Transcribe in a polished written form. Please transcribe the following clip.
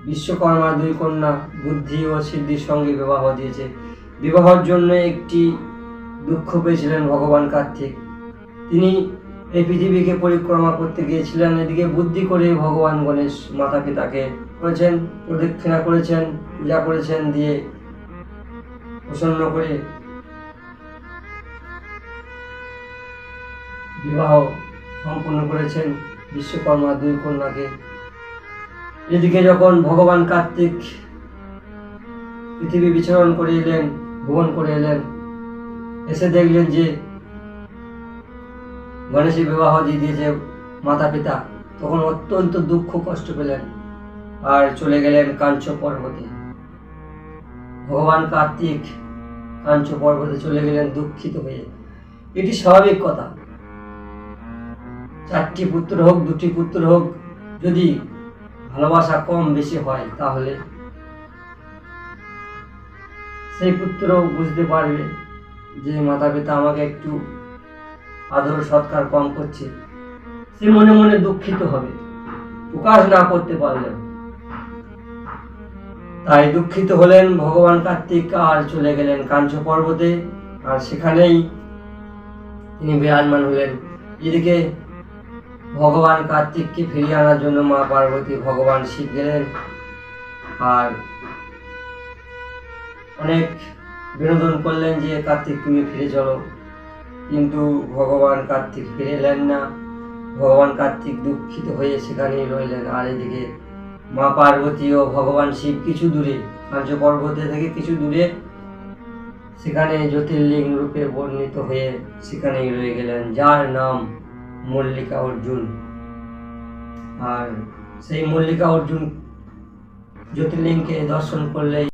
বিশ্বকর্মা দুই কন্যা বুদ্ধি ও সিদ্ধির সঙ্গে বিবাহ দিয়েছে। বিবাহের জন্য একটি দুঃখ পেয়েছিলেন ভগবান কার্তিক। তিনি এই পৃথিবীকে পরিক্রমা করতে গিয়েছিলেন। এদিকে বুদ্ধি করে ভগবান গণেশ মাতা পিতাকে করেছেন, প্রদক্ষিণা করেছেন, পূজা করেছেন, দিয়ে প্রসন্ন করে বিবাহ সম্পন্ন করেছেন বিশ্বকর্মা দুই কন্যাকে। এদিকে যখন ভগবান কার্তিক পৃথিবী বিচরণ করে এলেন, ভ্রমণ করে এলেন, এসে দেখলেন যে গণেশের বিবাহ দিয়ে দিয়েছে মাতা পিতা, তখন অত্যন্ত দুঃখ কষ্ট পেলেন আর চলে গেলেন কাঞ্চ পর্বতে। ভগবান কার্তিক কাঞ্চ পর্বতে চলে গেলেন দুঃখিত হয়ে। এটি স্বাভাবিক কথা। 4টি পুত্র হোক, 2টি পুত্র হোক, যদি ভালোবাসা কম বেশি হয় তাহলে সেই পুত্র বুঝতে পারবে যে মাতা পিতা আমাকে একটু আদর সৎকার কম করছে, সে মনে মনে দুঃখিত হবে, প্রকাশ না করতে পারলেন। তাই দুঃখিত হলেন ভগবান কার্তিক আর চলে গেলেন কাঞ্চ পর্বতে, আর সেখানেই তিনি বিরাজমান হলেন। এদিকে ভগবান কার্তিককে ফিরিয়ে আনার জন্য মা পার্বতী ভগবান শিব গেলেন আর অনেক বিনোদন করলেন যে কার্তিক তুমি ফিরে চলো, কিন্তু ভগবান কার্তিক ফিরে এলেন না। ভগবান কার্তিক দুঃখিত হয়ে সেখানেই রইলেন। আর এদিকে মা পার্বতী ও ভগবান শিব কিছু দূরে, কাঞ্চ পর্বতে থেকে কিছু দূরে, সেখানে জ্যোতির্লিঙ্গ রূপে বর্ণিত হয়ে সেখানেই রয়ে গেলেন, যার নাম মল্লিকা অর্জুন। আর সেই মল্লিকা অর্জুন জ্যোতির্লিঙ্গকে দর্শন করলে